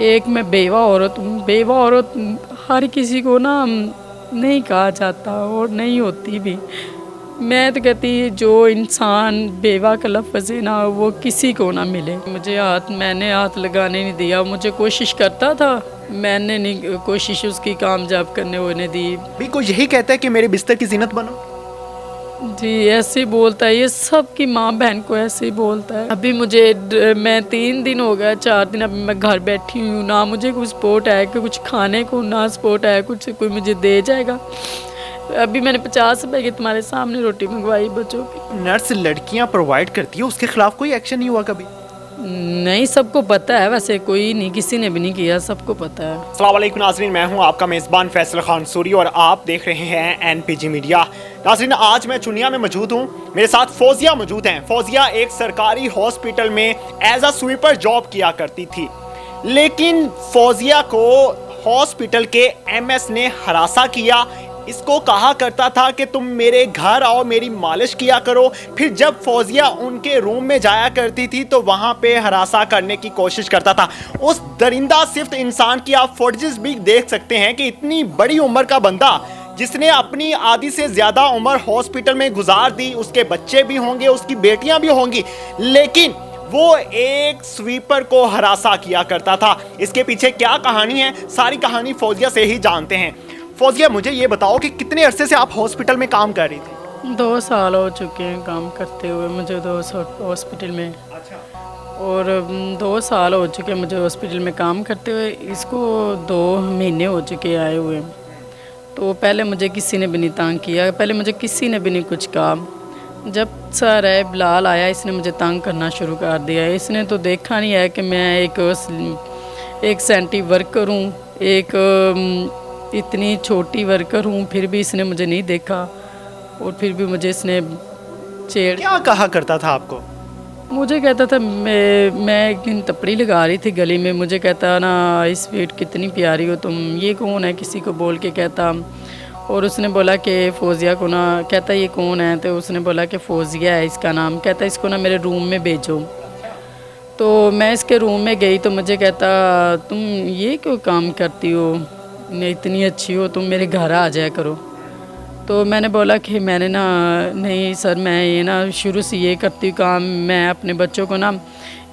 एक मैं बेवा औरत हूँ। बेवा औरत हर किसी को ना नहीं कहा जाता और नहीं होती भी। मैं तो कहती जो इंसान बेवा का लफ्ज़ है ना वो किसी को ना मिले। मैंने हाथ लगाने नहीं दिया। मुझे कोशिश करता था, मैंने नहीं कोशिश उसकी कामयाब करने होने दी। भी कोई यही कहता है कि मेरे बिस्तर की जीनत बनो। जी ऐसे ही बोलता है, ये सबकी माँ बहन को ऐसे ही बोलता है। अभी मैं 3 दिन हो गया, 4 दिन अभी मैं घर बैठी हूँ, ना मुझे कुछ सपोर्ट है कि कुछ खाने को, ना सपोर्ट है कुछ कोई मुझे दे जाएगा। अभी मैंने 50 रुपए की तुम्हारे सामने रोटी मंगवाई बच्चों की। नर्स लड़कियां प्रोवाइड करती है, उसके खिलाफ कोई एक्शन नहीं हुआ कभी? नहीं, सबको पता है, वैसे कोई नहीं, किसी ने भी नहीं किया, सबको पता है। अस्सलाम वालेकुम नाज़रीन, मैं हूं आपका मेज़बान फैसल खान सूरी और आप देख रहे हैं एनपीजी मीडिया। नाज़रीन, आज मैं चुनिया में मौजूद हूं, मेरे साथ फौजिया मौजूद हैं। फौजिया एक सरकारी हॉस्पिटल में एज अ स्वीपर जॉब किया करती थी, लेकिन फौजिया को हॉस्पिटल के एमएस ने हरासा किया। इसको कहा करता था कि तुम मेरे घर आओ, मेरी मालिश किया करो। फिर जब फौजिया उनके रूम में जाया करती थी तो वहां पे हरासा करने की कोशिश करता था। उस दरिंदा सिफ्त इंसान की आप फुटेजेस भी देख सकते हैं कि इतनी बड़ी उम्र का बंदा जिसने अपनी आधी से ज्यादा उम्र हॉस्पिटल में गुजार दी, उसके बच्चे भी होंगे, उसकी बेटियां भी होंगी, लेकिन वो एक स्वीपर को हरासा किया करता था। इसके पीछे क्या कहानी है, सारी कहानी फौजिया से ही जानते हैं। फौजिया, मुझे ये बताओ कि कितने अरसे से आप हॉस्पिटल में काम कर रही थी? 2 साल हो चुके हैं काम करते हुए मुझे हॉस्पिटल में। अच्छा। और 2 साल हो चुके मुझे हॉस्पिटल में काम करते हुए। इसको 2 महीने हो चुके आए हुए। तो पहले मुझे किसी ने भी नहीं तंग किया, पहले मुझे किसी ने भी नहीं कुछ कहा। जब सर है बिलाल आया, इसने मुझे तंग करना शुरू कर दिया। इसने तो देखा नहीं है कि मैं एक सेंटी वर्कर हूँ, एक इतनी छोटी वर्कर हूँ, फिर भी इसने मुझे नहीं देखा और फिर भी मुझे इसने क्या कहा करता था आपको? मुझे कहता था, मैं एक दिन तपड़ी लगा रही थी गली में, मुझे कहता ना इस स्वीट कितनी प्यारी हो तुम, ये कौन है, किसी को बोल के कहता। और उसने बोला कि फ़ौजिया को ना, कहता ये कौन है, तो उसने बोला कि फ़ौजिया है इसका नाम, कहता इसको ना मेरे रूम में भेजो। तो मैं इसके रूम में गई तो मुझे कहता तुम ये क्यों काम करती हो, इतनी अच्छी हो, तुम मेरे घर आ जाया करो। तो मैंने बोला कि मैंने ना, नहीं सर मैं ये ना शुरू से ये करती हूँ काम, मैं अपने बच्चों को ना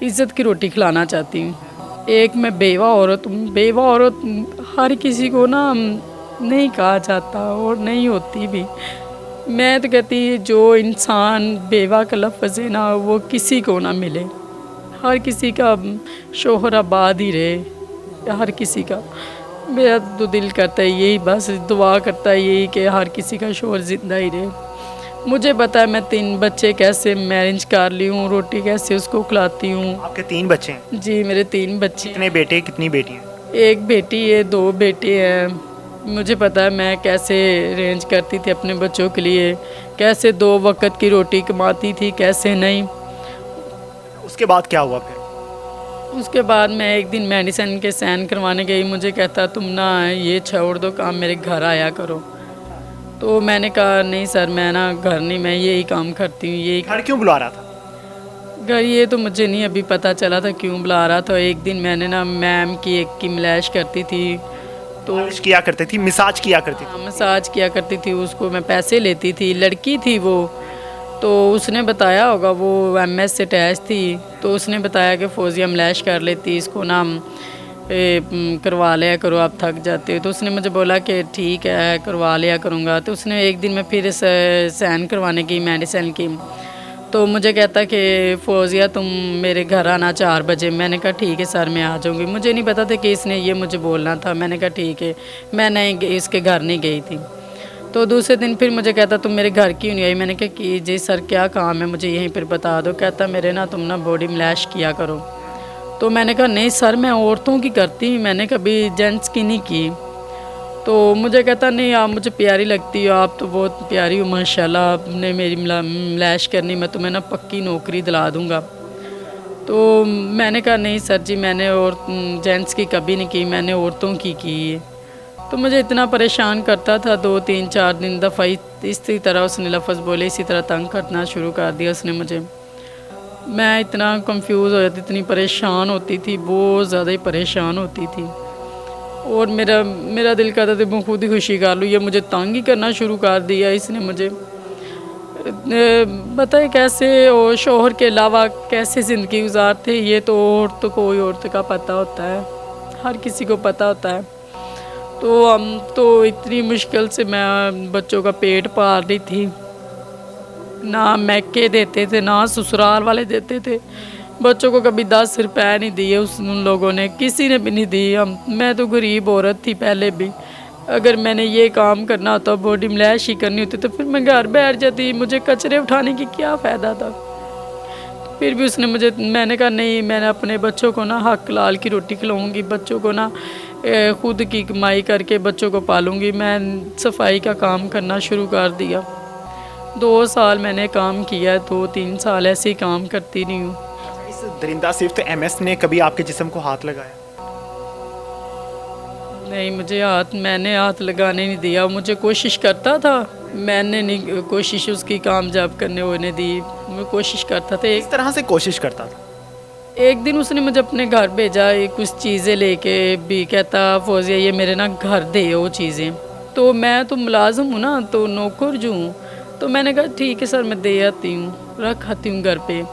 इज़्ज़त की रोटी खिलाना चाहती हूँ। एक मैं बेवा औरत हूँ। बेवा औरत हर किसी को ना नहीं कहा जाता और नहीं होती भी। मैं तो कहती जो इंसान बेवा का लफ्ज़ है ना वो किसी को ना मिले। हर किसी का शोहर आबाद ही रहे, हर किसी का। मेरा तो दिल करता है यही, बस दुआ करता है यही कि हर किसी का शोहर ज़िंदा ही रहे। मुझे पता है मैं 3 बच्चे कैसे मैनेज कर ली हूँ, रोटी कैसे उसको खिलाती हूँ। आपके 3 बच्चे हैं? जी मेरे 3 बच्चे। कितने बेटे कितनी बेटियां? एक बेटी है, 2 बेटे हैं। मुझे पता है मैं कैसे अरेंज करती थी अपने बच्चों के लिए, कैसे 2 वक्त की रोटी कमाती थी, कैसे नहीं। उसके बाद क्या हुआ फिर? उसके बाद मैं एक दिन मेडिसिन के साइन करवाने गई। मुझे कहता तुम ना ये छोड़ दो काम, मेरे घर आया करो। तो मैंने कहा नहीं सर मैं ना घर नहीं, मैं यही काम करती हूँ। यही घर क्यों बुला रहा था? घर ये तो मुझे नहीं अभी पता चला था क्यों बुला रहा था। एक दिन मैंने ना मैम की एक की मलाइश करती थी, तो किया करती थी, मिसाज किया करती थी। मसाज किया करती थी, उसको मैं पैसे लेती थी। लड़की थी वो, तो उसने बताया होगा, वो एमएस से अटैच थी, तो उसने बताया कि फ़ौजिया मलाइश कर लेती, इसको ना करवा लिया करो, आप थक जाते हो। तो उसने मुझे बोला कि ठीक है करवा लिया करूँगा। तो उसने एक दिन मैं फिर साइन करवाने की मेडिसिन की, तो मुझे कहता कि फ़ौजिया तुम मेरे घर आना 4 बजे। मैंने कहा ठीक है सर मैं आ जाऊँगी। मुझे नहीं पता था कि इसने ये मुझे बोलना था। मैंने कहा ठीक है, मैं नहीं इसके घर नहीं गई थी। तो दूसरे दिन फिर मुझे कहता तुम मेरे घर क्यों नहीं आई। मैंने कहा कि जी सर क्या काम है, मुझे यहीं पर बता दो। कहता मेरे ना तुम ना बॉडी मलाइश किया करो। तो मैंने कहा नहीं सर मैं औरतों की करती हूँ, मैंने कभी जेंट्स की नहीं की। तो मुझे कहता नहीं आप मुझे प्यारी लगती हो, आप तो बहुत प्यारी हो माशाल्लाह, आपने मेरी मलाइश करनी, मैं तुम्हें ना पक्की नौकरी दिला दूँगा। तो मैंने कहा नहीं सर जी मैंने और जेंट्स की कभी नहीं की, मैंने औरतों की है। तो मुझे इतना परेशान करता था, 2 3 4 दिन दफ़ा इसी तरह उसने लफ्ज़ बोले, इसी तरह तंग करना शुरू कर दिया उसने मुझे। मैं इतना कंफ्यूज हो जाती, इतनी परेशान होती थी, बहुत ज़्यादा ही परेशान होती थी। और मेरा मेरा दिल करता था मैं खुद ही खुशी कर लूँ, ये मुझे तंग ही करना शुरू कर दिया इसने मुझे। बताए कैसे और शोहर के अलावा कैसे ज़िंदगी गुजारते, ये तो औरत को कोई औरत का पता होता है, हर किसी को पता होता है। तो हम तो इतनी मुश्किल से मैं बच्चों का पेट पाल रही थी, ना मैके देते थे ना ससुराल वाले देते थे। बच्चों को कभी 10 रुपए नहीं दिए उन लोगों ने, किसी ने भी नहीं दिए। मैं तो गरीब औरत थी पहले भी। अगर मैंने ये काम करना होता, बॉडी मलैश ही करनी होती, तो फिर मैं घर बैठ जाती, मुझे कचरे उठाने की क्या फ़ायदा था। फिर भी उसने मुझे, मैंने कहा नहीं, मैंने अपने बच्चों को ना हक लाल की रोटी खिलाऊंगी, बच्चों को ना खुद की कमाई करके बच्चों को पालूंगी। मैं सफाई का काम करना शुरू कर दिया। 2 साल मैंने काम किया, 2-3 साल ऐसे ही काम करती रही हूँ। इस दरिंदा सिफ्त एमएस ने कभी आपके जिस्म को हाथ लगाया? नहीं, मैंने हाथ लगाने नहीं दिया। मुझे कोशिश करता था, मैंने नहीं कोशिश उसकी कामयाब करने होने दी। मैं कोशिश करता था। इस तरह से कोशिश करता था। एक दिन उसने मुझे अपने घर भेजा, कुछ चीज़ें लेके भी, कहता फौजिया ये मेरे ना घर दे वो चीज़ें। तो मैं तो मुलाजिम हूँ ना, तो नौकर जो हूँ, तो मैंने कहा ठीक है सर, मैं दे आती हूँ, रख आती हूँ घर पे।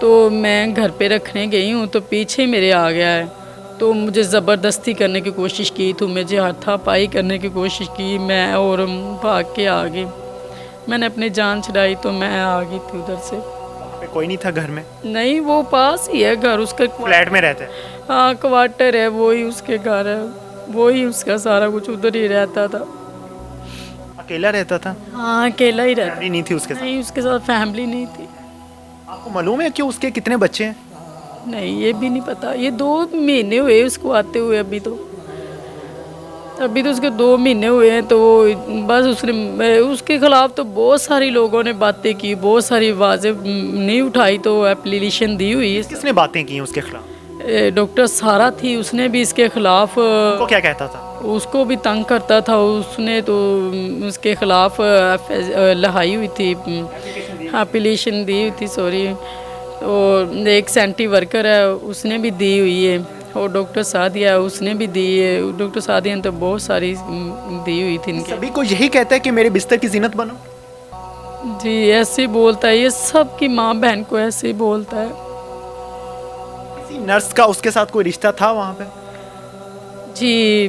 तो मैं घर पे रखने गई हूँ तो पीछे मेरे आ गया है, तो मुझे ज़बरदस्ती करने की कोशिश की, तो मुझे हाथापाई करने की कोशिश की, मैं और भाग के आ गई। मैंने अपनी जान छुड़ाई तो मैं आ गई थी उधर से। वहाँ पे कोई नहीं था घर में? नहीं, वो पास ही है घर, उसका फ्लैट में रहते हैं? हाँ, क्वार्टर है, वही उसके घर है, वही उसका सारा कुछ उधर ही रहता था। अकेला रहता था? हाँ, अकेला ही रहता। फैमिली नहीं थी उसके साथ? नहीं, उसके साथ फैमिली नहीं थी। आपको मालूम है कि उसके कितने बच्चे हैं? नहीं, ये भी नहीं पता। ये 2 महीने हुए उसको आते हुए, अभी तो उसके 2 महीने हुए हैं। तो बस उसके खिलाफ तो बहुत सारी लोगों ने बातें की, बहुत सारी आवाज़ें नहीं उठाई, तो एप्लीकेशन दी हुई है। किसने बातें की उसके खिलाफ? डॉक्टर सारा थी, उसने भी इसके खिलाफ, उनको क्या कहता था? उसको भी तंग करता था। उसने तो उसके खिलाफ लहाई हुई थी, एप्लीकेशन दी हुई थी, सॉरी। और एक सेंटी वर्कर है, उसने भी दी हुई है, और डॉक्टर सादिया उसने भी दी है। डॉक्टर सादिया ने तो बहुत सारी दी हुई थी इनके। सभी को यही कहता है कि मेरे बिस्तर की जीनत बनो? जी, ऐसे ही बोलता है, ये सब की माँ बहन को ऐसे ही बोलता है। किसी नर्स का उसके साथ कोई रिश्ता था वहाँ पे? जी,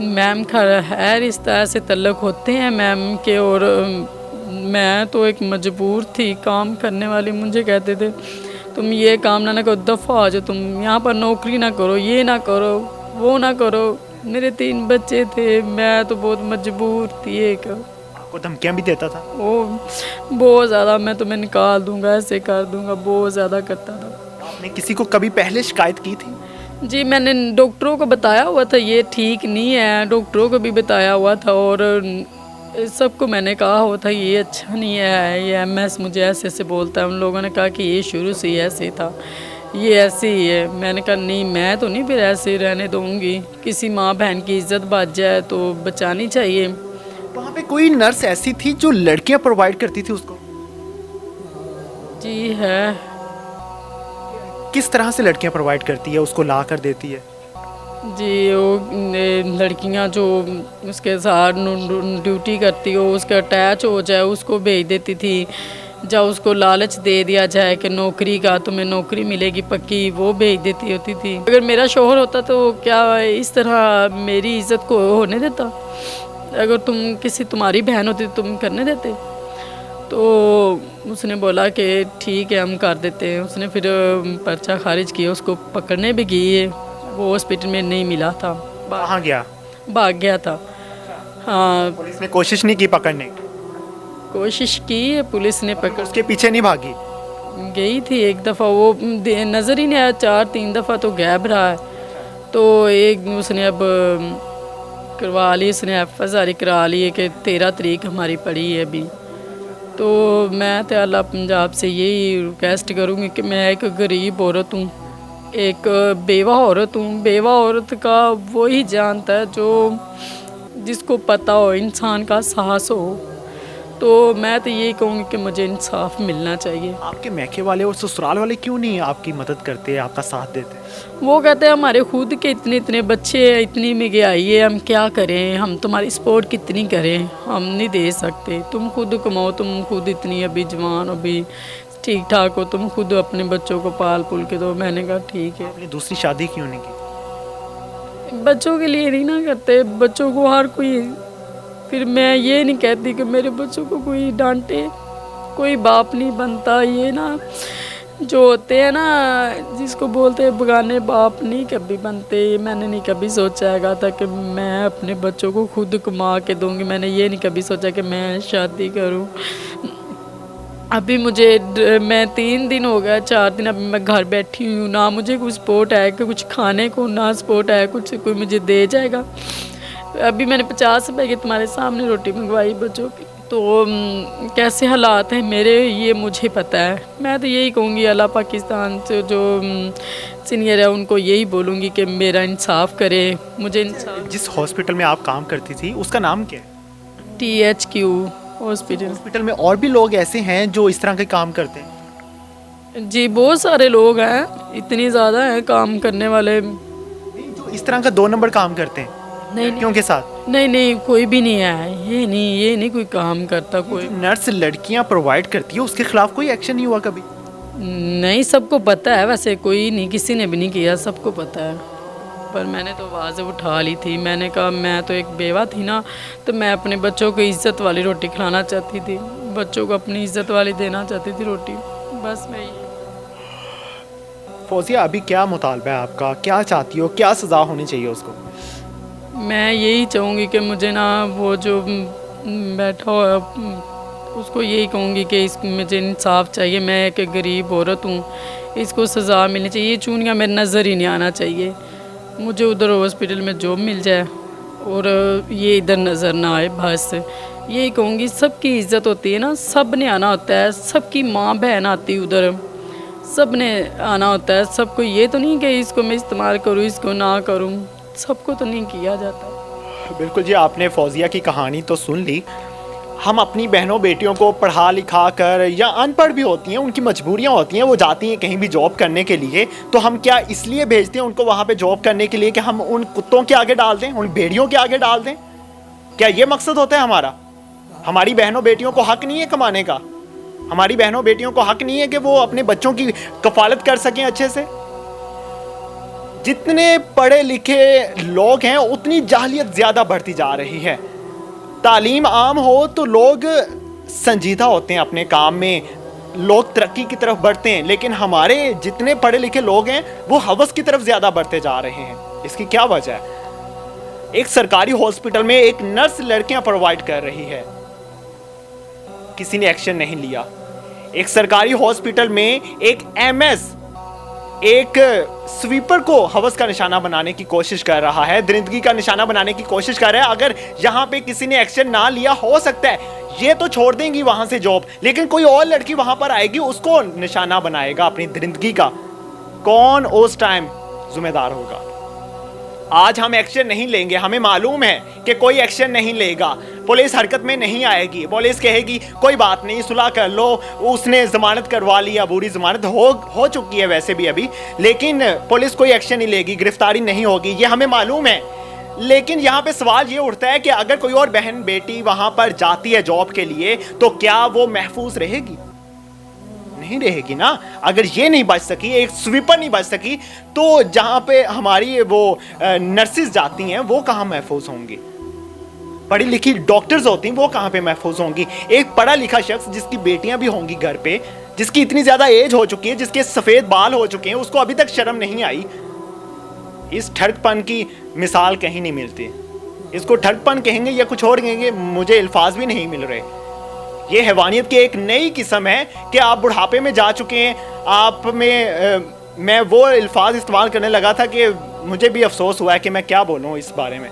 मैम का है रिश्ता, ऐसे तल्लुक होते हैं मैम के। और मैं तो एक मजबूर थी काम करने वाली। मुझे कहते थे तुम ये काम ना करो, दफ़ा आ जाओ, तुम यहाँ पर नौकरी ना करो, ये ना करो, वो ना करो। मेरे 3 बच्चे थे, मैं तो बहुत मजबूर थी। एक आपको धमकियाँ भी देता था? वो बहुत ज़्यादा, मैं तुम्हें निकाल दूंगा, ऐसे कर दूंगा, बहुत ज़्यादा करता था। आपने किसी को कभी पहले शिकायत की थी? जी, मैंने डॉक्टरों को बताया हुआ था ये ठीक नहीं है, डॉक्टरों को भी बताया हुआ था, और सबको मैंने कहा हुआ था ये अच्छा नहीं है, ये एमएस मुझे ऐसे ऐसे बोलता है। उन लोगों ने कहा कि ये शुरू से ही ऐसे ही था, ये ऐसे ही है। मैंने कहा नहीं, मैं तो नहीं फिर ऐसे ही रहने दूँगी। किसी माँ बहन की इज्जत बच जाए तो बचानी चाहिए। वहाँ पे कोई नर्स ऐसी थी जो लड़कियाँ प्रोवाइड करती थी उसको? जी है। किस तरह से लड़कियाँ प्रोवाइड करती है, उसको ला कर देती है? जी, वो लड़कियां जो उसके साथ ड्यूटी करती हो, उसके अटैच हो जाए, उसको भेज देती थी। जब उसको लालच दे दिया जाए कि नौकरी का, तुम्हें नौकरी मिलेगी पक्की, वो भेज देती होती थी। अगर मेरा शौहर होता तो क्या इस तरह मेरी इज़्ज़त को होने देता? अगर तुम्हारी बहन होती तो तुम करने देते? तो उसने बोला कि ठीक है, हम कर देते हैं। उसने फिर पर्चा खारिज किया, उसको पकड़ने भी गई है, वो हॉस्पिटल में नहीं मिला था, कहाँ गया? भाग गया था। हाँ, पुलिस ने कोशिश नहीं की पकड़ने की? कोशिश की है, पुलिस ने पकड़, उसके पीछे नहीं भागी? गई थी एक दफ़ा, वो नज़र ही नहीं आया, 4-3 दफ़ा तो गायब रहा है। तो एक उसने अब करवा ली, उसने एफ जारी करा ली है कि 13 तारीख हमारी पड़ी है अभी। तो मैं तो अल्लाह पंजाब से यही रिक्वेस्ट करूँगी कि मैं एक गरीब औरत हूँ, एक बेवा औरत हूँ। बेवा औरत का वही जानता है जो जिसको पता हो, इंसान का साहस हो। तो मैं तो यही कहूँगी कि मुझे इंसाफ मिलना चाहिए। आपके मैके वाले और ससुराल वाले क्यों नहीं आपकी मदद करते, आपका साथ देते? वो कहते हैं हमारे खुद के इतने इतने बच्चे हैं, इतनी महंगाई है, हम क्या करें, हम तुम्हारी सपोर्ट कितनी करें, हम नहीं दे सकते, तुम खुद कमाओ, तुम खुद इतनी अभी जवान, अभी ठीक ठाक हो, तुम खुद अपने बच्चों को पाल पुल के दो। मैंने कहा ठीक है। आपने दूसरी शादी क्यों नहीं की? बच्चों के लिए नहीं ना करते, बच्चों को हर कोई, फिर मैं ये नहीं कहती कि मेरे बच्चों को कोई डांटे, कोई बाप नहीं बनता। ये ना जो होते हैं ना, जिसको बोलते हैं बेगाने बाप, नहीं कभी बनते। मैंने नहीं कभी सोचा हैगा था कि मैं अपने बच्चों को खुद कमा के दूंगी। मैंने ये नहीं कभी सोचा कि मैं शादी करूं। अभी मैं 3 दिन हो गया, 4 दिन अभी मैं घर बैठी हूँ, ना मुझे कुछ सपोर्ट है कि कुछ खाने को, ना सपोर्ट है कुछ कोई मुझे दे जाएगा। अभी मैंने 50 रुपए की तुम्हारे सामने रोटी मंगवाई बच्चों की, तो कैसे हालात हैं मेरे, ये मुझे पता है। मैं तो यही कहूँगी अल्लाह पाकिस्तान से जो सीनियर है उनको यही बोलूँगी कि मेरा इंसाफ करे, मुझे इंसाफ। जिस हॉस्पिटल में आप काम करती थी उसका नाम क्या है? THQ hospital. हॉस्पिटल में और भी लोग ऐसे हैं जो इस तरह के काम करते हैं? जी बहुत सारे लोग हैं, इतनी ज़्यादा हैं काम करने वाले। जो इस तरह का 2 नंबर काम करते हैं नहीं लड़कियों के साथ? नहीं कोई भी नहीं है, ये नहीं कोई काम करता कोई। नर्स लड़कियां प्रोवाइड करती है उसके खिलाफ कोई एक्शन नहीं हुआ कभी? नहीं, सबको पता है, वैसे कोई नहीं, किसी ने भी नहीं किया, सबको पता है। पर मैंने तो आवाज़ उठा ली थी। मैंने कहा मैं तो एक बेवा थी ना, तो मैं अपने बच्चों को इज़्ज़त वाली रोटी खिलाना चाहती थी, बच्चों को अपनी इज़्ज़त वाली देना चाहती थी रोटी, बस मैं ये। फौजिया अभी क्या मुतालबा है आपका, क्या चाहती हो, क्या सज़ा होनी चाहिए उसको? मैं यही चाहूँगी कि मुझे ना वो जो बैठा हुआ उसको यही कहूँगी कि मुझे इंसाफ चाहिए। मैं एक गरीब औरत हूँ, इसको सज़ा मिलनी चाहिए। ये चूनियाँ मेरे नज़र ही नहीं आना चाहिए। मुझे उधर हॉस्पिटल में जॉब मिल जाए और ये इधर नज़र ना आए, बस यही कहूँगी। सबकी इज़्ज़त होती है ना, सब ने आना होता है, सबकी माँ बहन आती है उधर, सब ने आना होता है। सबको ये तो नहीं कि इसको मैं इस्तेमाल करूँ, इसको ना करूँ, सबको तो नहीं किया जाता। बिल्कुल जी, आपने फौजिया की कहानी तो सुन ली। हम अपनी बहनों बेटियों को पढ़ा लिखा कर, या अनपढ़ भी होती हैं, उनकी मजबूरियां होती हैं, वो जाती हैं कहीं भी जॉब करने के लिए, तो हम क्या इसलिए भेजते हैं उनको वहाँ पे जॉब करने के लिए कि हम उन कुत्तों के आगे डाल दें, उन भेड़ियों के आगे डाल दें? क्या ये मकसद होता है हमारा? हमारी बहनों बेटियों को हक नहीं है कमाने का? हमारी बहनों बेटियों को हक नहीं है कि वो अपने बच्चों की कफालत कर सकें अच्छे से? जितने पढ़े लिखे लोग हैं उतनी जाहिलियत ज़्यादा बढ़ती जा रही है। तालीम आम हो तो लोग संजीदा होते हैं अपने काम में, लोग तरक्की की तरफ बढ़ते हैं, लेकिन हमारे जितने पढ़े लिखे लोग हैं वो हवस की तरफ ज़्यादा बढ़ते जा रहे हैं। इसकी क्या वजह है? एक सरकारी हॉस्पिटल में एक नर्स लड़कियां प्रोवाइड कर रही है, किसी ने एक्शन नहीं लिया। एक सरकारी हॉस्पिटल में एक MS एक स्वीपर को हवस का निशाना बनाने की कोशिश कर रहा है, दरिंदगी का निशाना बनाने की कोशिश कर रहा है। अगर यहाँ पे किसी ने एक्शन ना लिया, हो सकता है ये तो छोड़ देंगी वहां से जॉब, लेकिन कोई और लड़की वहां पर आएगी, उसको निशाना बनाएगा अपनी दरिंदगी का। कौन उस टाइम जिम्मेदार होगा? आज हम एक्शन नहीं लेंगे, हमें मालूम है कि कोई एक्शन नहीं लेगा, पुलिस हरकत में नहीं आएगी, पुलिस कहेगी कोई बात नहीं, सुलह कर लो, उसने जमानत करवा ली, बुरी जमानत हो चुकी है वैसे भी अभी, लेकिन पुलिस कोई एक्शन नहीं लेगी, गिरफ्तारी नहीं होगी, ये हमें मालूम है। लेकिन यहाँ पे सवाल ये उठता है कि अगर कोई और बहन बेटी वहाँ पर जाती है जॉब के लिए, तो क्या वो महफूज रहेगी? नहीं रहेगी ना। अगर ये नहीं बच सकी, एक स्वीपर नहीं बच सकी, तो जहाँ पे हमारी वो नर्सेज जाती हैं वो कहाँ महफूज होंगी? पढ़ी लिखी डॉक्टर्स होती हैं वो कहाँ पे महफूज होंगी? एक पढ़ा लिखा शख्स जिसकी बेटियां भी होंगी घर पे, जिसकी इतनी ज़्यादा एज हो चुकी है, जिसके सफ़ेद बाल हो चुके हैं, उसको अभी तक शर्म नहीं आई। इस ठगपन की मिसाल कहीं नहीं मिलती। इसको ठगपन कहेंगे या कुछ और कहेंगे, मुझे अल्फाज भी नहीं मिल रहे। ये हैवानियत की एक नई किस्म है कि आप बुढ़ापे में जा चुके हैं। आप में मैं वो अल्फाज इस्तेमाल करने लगा था कि मुझे भी अफसोस हुआ है कि मैं क्या बोलूँ इस बारे में।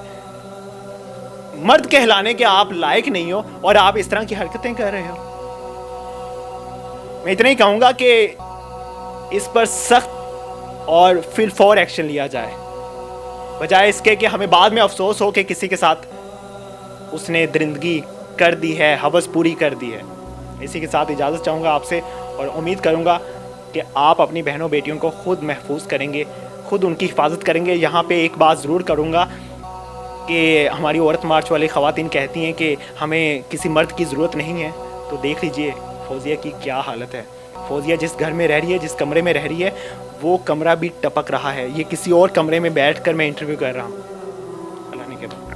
मर्द कहलाने के आप लायक नहीं हो और आप इस तरह की हरकतें कर रहे हो। मैं इतना ही कहूँगा कि इस पर सख्त और फिर फौर एक्शन लिया जाए, बजाय इसके कि हमें बाद में अफसोस हो कि किसी के साथ उसने दरिंदगी कर दी है, हवस पूरी कर दी है। इसी के साथ इजाज़त चाहूँगा आपसे और उम्मीद करूँगा कि आप अपनी बहनों बेटियों को ख़ुद महफूज करेंगे, ख़ुद उनकी हिफाजत करेंगे। यहाँ पे एक बात ज़रूर करूँगा कि हमारी औरत मार्च वाली ख़वातीन कहती हैं कि हमें किसी मर्द की ज़रूरत नहीं है, तो देख लीजिए फौजिया की क्या हालत है। फौजिया जिस घर में रह रही है, जिस कमरे में रह रही है, वो कमरा भी टपक रहा है। ये किसी और कमरे में बैठकर मैं इंटरव्यू कर रहा हूँ।